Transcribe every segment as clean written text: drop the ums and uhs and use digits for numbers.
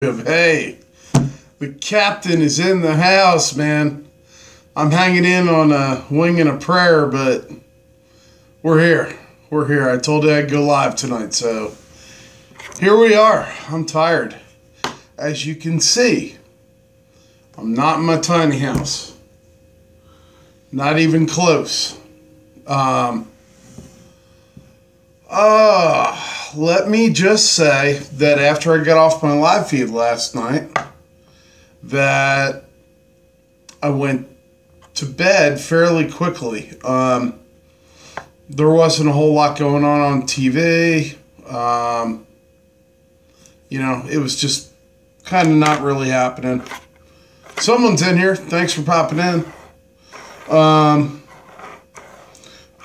Hey, the captain is in the house, man. I'm hanging in on a wing and a prayer, but we're here. We're here. I told you I'd go live tonight, so here we are. I'm tired. As you can see, I'm not in my tiny house. Not even close. Let me just say that after I got off my live feed last night, that I went to bed fairly quickly. There wasn't a whole lot going on TV. It was just kind of not really happening. Someone's in here. Thanks for popping in.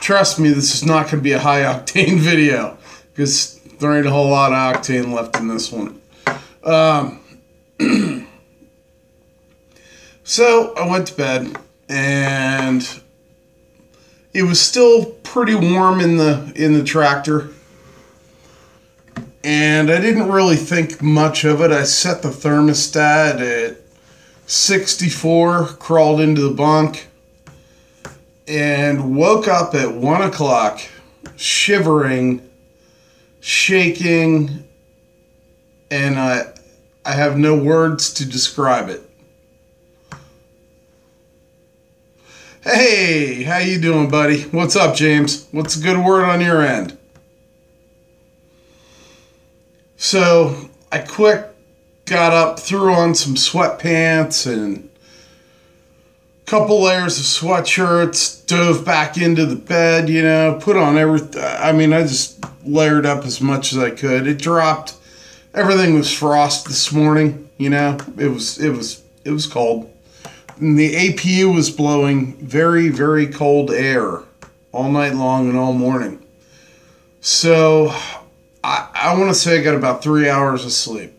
Trust me, this is not going to be a high octane video because there ain't a whole lot of octane left in this one. So I went to bed and it was still pretty warm in the tractor, and I didn't really think much of it. I set the thermostat at 64, crawled into the bunk, and woke up at 1 o'clock, shivering, shaking, and I have no words to describe it. Hey, how you doing, buddy? What's up, James? What's a good word on your end? So, I got up, threw on some sweatpants and couple layers of sweatshirts, dove back into the bed, put on everything. I just layered up as much as I could. It dropped. Everything was frost this morning, It was cold. And the APU was blowing very, very cold air all night long and all morning. So, I want to say I got about 3 hours of sleep.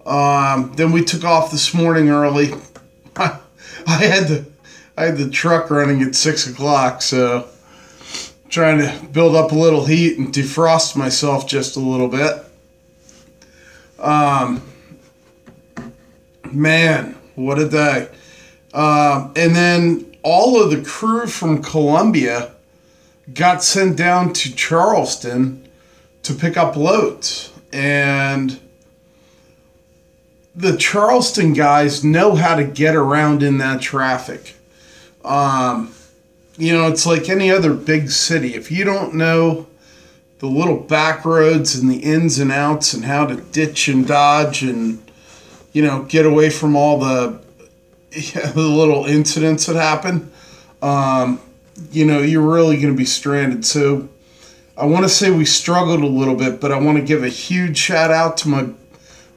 Then we took off this morning early. I had the truck running at 6 o'clock, so trying to build up a little heat and defrost myself just a little bit. Man, what a day. And then all of the crew from Columbia got sent down to Charleston to pick up loads. And the Charleston guys know how to get around in that traffic. It's like any other big city. If you don't know the little back roads and the ins and outs and how to ditch and dodge and, get away from all the little incidents that happen, you're really going to be stranded. So I want to say we struggled a little bit, but I want to give a huge shout out to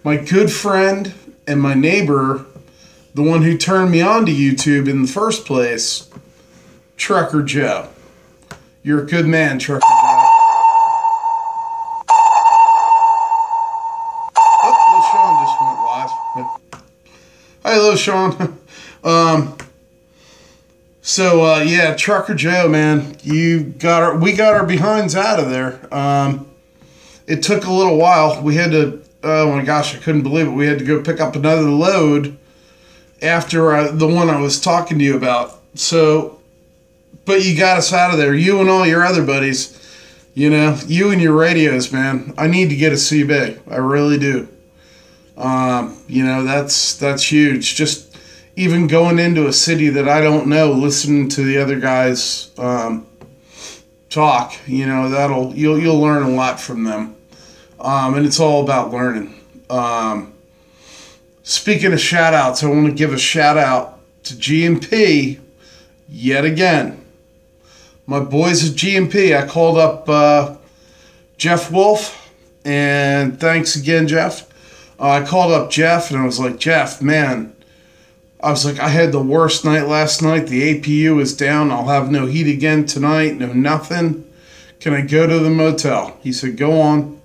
my good friend and my neighbor, the one who turned me on to YouTube in the first place, Trucker Joe. You're a good man, Trucker Joe. Oh, Lil Sean just went live. Hi, Lil Sean. Trucker Joe, man, we got our behinds out of there. It took a little while. We had to, oh my gosh, I couldn't believe it. We had to go pick up another load after the one I was talking to you about. So, but you got us out of there. You and all your other buddies, you and your radios, man. I need to get a CB. I really do. That's huge. Just even going into a city that I don't know, listening to the other guys talk, you'll learn a lot from them. And it's all about learning. Speaking of shout outs, I want to give a shout out to GMP yet again. My boys at GMP, I called up Jeff Wolf, and thanks again, Jeff. I called up Jeff and I was like, Jeff, man, I had the worst night last night. The APU is down. I'll have no heat again tonight, no nothing. Can I go to the motel? He said, go on.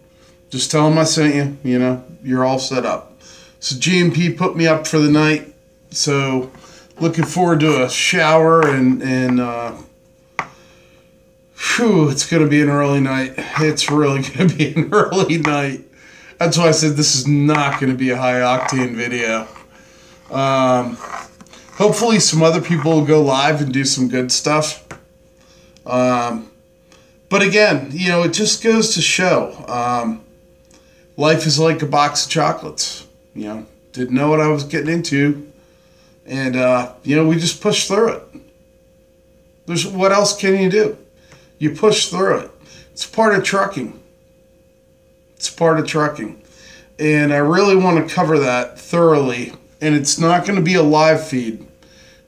Just tell him I sent you. You're all set up. So GMP put me up for the night. So looking forward to a shower and it's going to be an early night. It's really going to be an early night. That's why I said this is not going to be a high octane video. Hopefully some other people will go live and do some good stuff. But again, it just goes to show, life is like a box of chocolates. Didn't know what I was getting into. And, we just push through it. What else can you do? You push through it. It's part of trucking. And I really want to cover that thoroughly. And it's not going to be a live feed.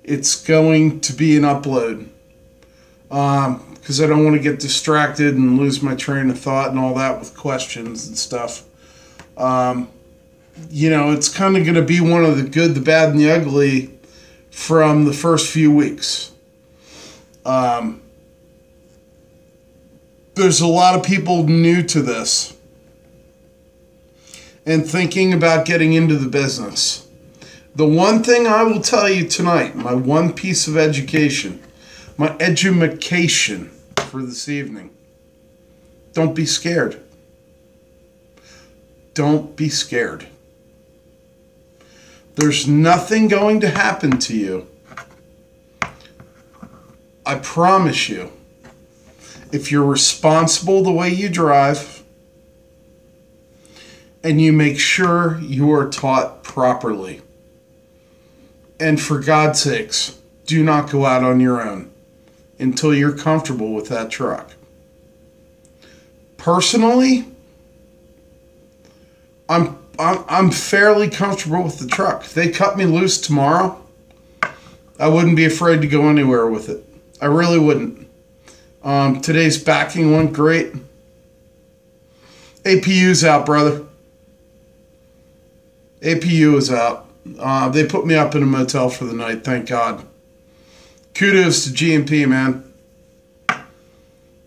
It's going to be an upload. Because I don't want to get distracted and lose my train of thought and all that with questions and stuff. It's kind of going to be one of the good, the bad, and the ugly from the first few weeks. There's a lot of people new to this and thinking about getting into the business. The one thing I will tell you tonight, my one piece of education, my edumacation for this evening, don't be scared. Don't be scared. There's nothing going to happen to you. I promise you. If you're responsible the way you drive and you make sure you are taught properly. And for God's sakes, do not go out on your own until you're comfortable with that truck. Personally, I'm fairly comfortable with the truck. If they cut me loose tomorrow, I wouldn't be afraid to go anywhere with it. I really wouldn't. Today's backing went great. APU's out, brother. APU is out. They put me up in a motel for the night, thank God. Kudos to G&P, man.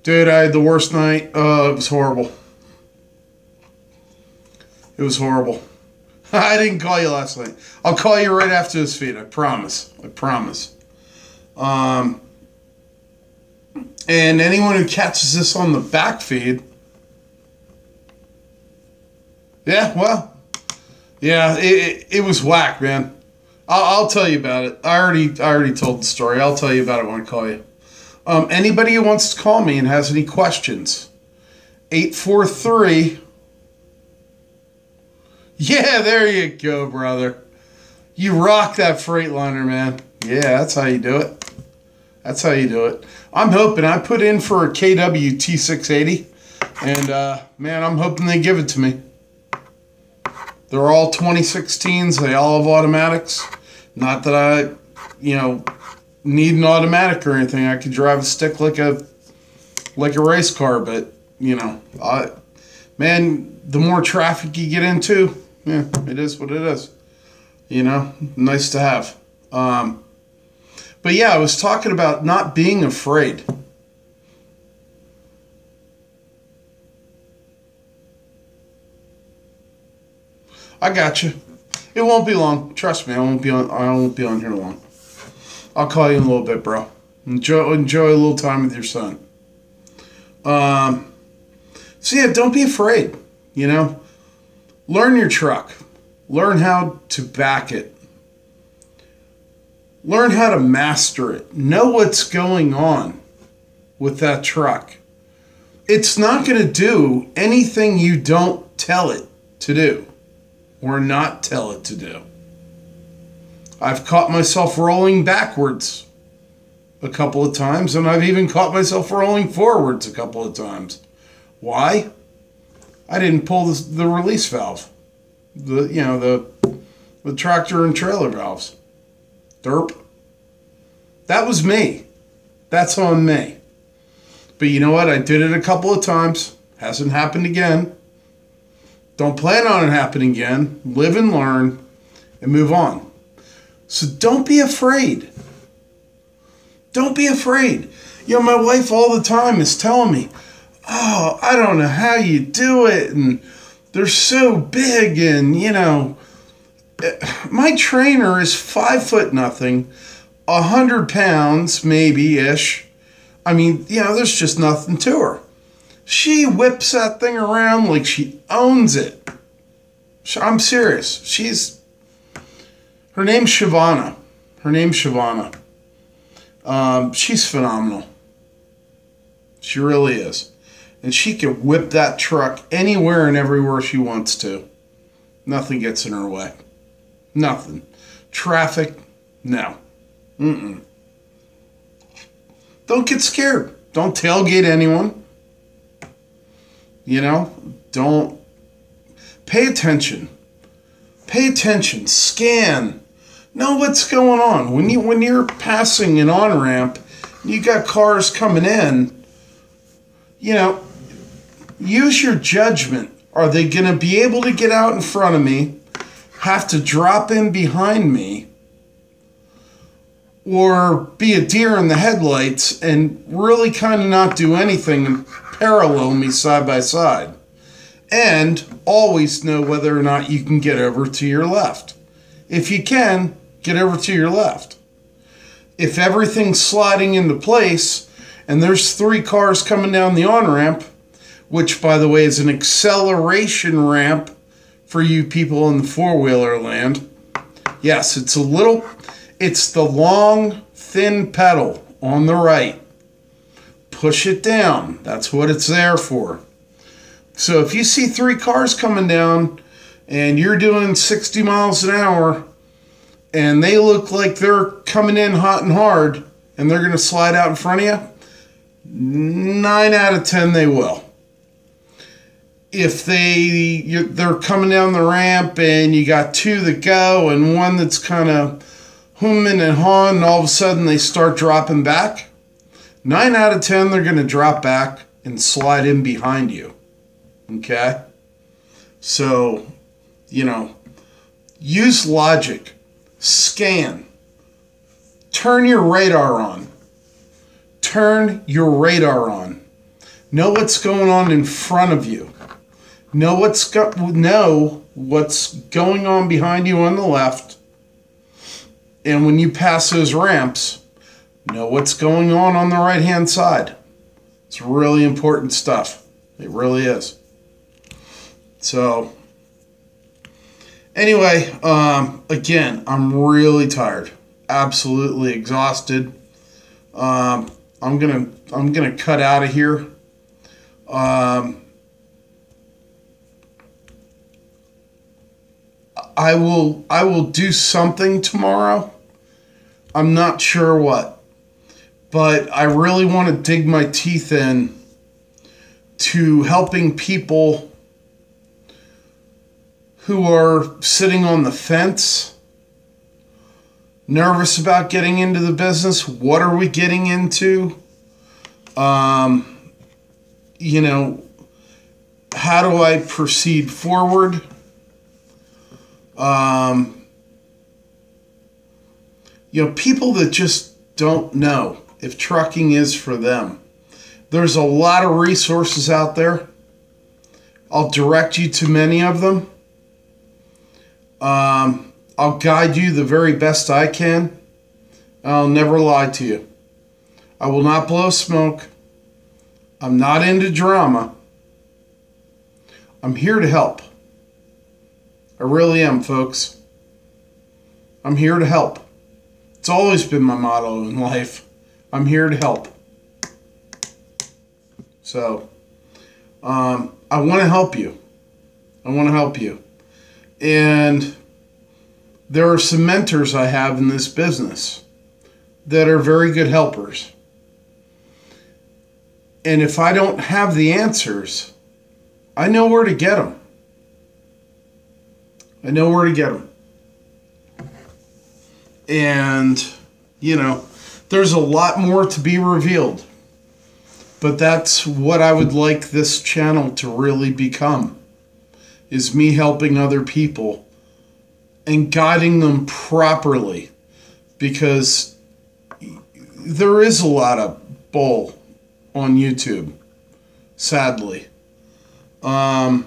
Dude, I had the worst night. It was horrible. It was horrible. I didn't call you last night. I'll call you right after this feed. I promise. And anyone who catches this on the back feed, it was whack, man. I'll tell you about it. I already told the story. I'll tell you about it when I call you. Anybody who wants to call me and has any questions, 843. Yeah, there you go, brother. You rock that Freightliner, man. Yeah, that's how you do it. I'm hoping. I put in for a KW T680, and man, I'm hoping they give it to me. They're all 2016s. They all have automatics. Not that I, need an automatic or anything. I could drive a stick like a race car, but man, the more traffic you get into, it is what it is. Nice to have. But yeah, I was talking about not being afraid. I got you. It won't be long. Trust me, I won't be on here long. I'll call you in a little bit, bro. Enjoy a little time with your son. So yeah, don't be afraid. Learn your truck. Learn how to back it. Learn how to master it. Know what's going on with that truck. It's not going to do anything you don't tell it to do or not tell it to do. I've caught myself rolling backwards a couple of times, and I've even caught myself rolling forwards a couple of times. Why? I didn't pull the release valve. The tractor and trailer valves. Derp. That was me. That's on me. But you know what? I did it a couple of times. Hasn't happened again. Don't plan on it happening again. Live and learn and move on. So don't be afraid. Don't be afraid. My wife all the time is telling me, oh, I don't know how you do it. And they're so big. And, my trainer is 5'0", 100 pounds, maybe-ish. I mean, there's just nothing to her. She whips that thing around like she owns it. I'm serious. Her name's Shavana. She's phenomenal. She really is. And she can whip that truck anywhere and everywhere she wants to. Nothing gets in her way. Nothing. Traffic, no. Mm-mm. Don't get scared. Don't tailgate anyone. Don't. Pay attention. Scan. Know what's going on. When you're passing an on-ramp, you got cars coming in, use your judgment. Are they going to be able to get out in front of me, have to drop in behind me, or be a deer in the headlights and really kind of not do anything and parallel me side by side? And always know whether or not you can get over to your left. If you can, get over to your left. If everything's sliding into place and there's 3 cars coming down the on-ramp, which, by the way, is an acceleration ramp for you people in the four-wheeler land. Yes, it's the long, thin pedal on the right. Push it down. That's what it's there for. So if you see 3 cars coming down and you're doing 60 miles an hour and they look like they're coming in hot and hard and they're going to slide out in front of you, 9 out of 10 they will. If they're coming down the ramp and you got 2 that go and one that's kind of humming and hawing and all of a sudden they start dropping back, 9 out of 10 they're going to drop back and slide in behind you. Okay? So, use logic. Scan. Turn your radar on. Know what's going on in front of you. Know what's going on behind you on the left. And when you pass those ramps, know what's going on the right-hand side. It's really important stuff. It really is. So, anyway, again, I'm really tired. Absolutely exhausted. I'm gonna cut out of here. I will do something tomorrow. I'm not sure what, but I really want to dig my teeth in to helping people who are sitting on the fence, nervous about getting into the business. What are we getting into? How do I proceed forward? People that just don't know if trucking is for them. There's a lot of resources out there. I'll direct you to many of them. I'll guide you the very best I can. I'll never lie to you. I will not blow smoke. I'm not into drama. I'm here to help. I really am, folks. I'm here to help. It's always been my motto in life. I'm here to help. So, I want to help you. And there are some mentors I have in this business that are very good helpers. And if I don't have the answers, I know where to get them. And, there's a lot more to be revealed. But that's what I would like this channel to really become, is me helping other people and guiding them properly. Because there is a lot of bull on YouTube, sadly. And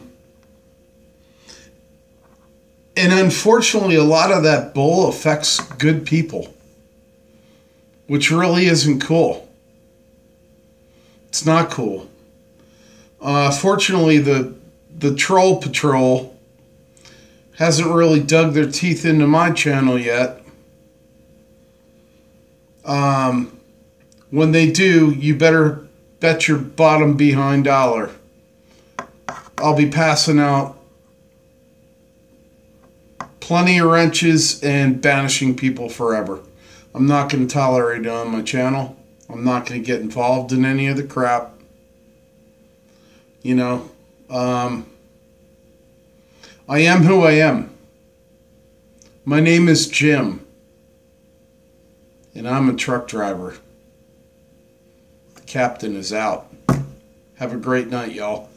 unfortunately, a lot of that bull affects good people, which really isn't cool. It's not cool. Fortunately, the Troll Patrol hasn't really dug their teeth into my channel yet. When they do, you better bet your bottom behind dollar I'll be passing out plenty of wrenches and banishing people forever. I'm not going to tolerate it on my channel. I'm not going to get involved in any of the crap. You know, I am who I am. My name is Jim, and I'm a truck driver. The captain is out. Have a great night, y'all.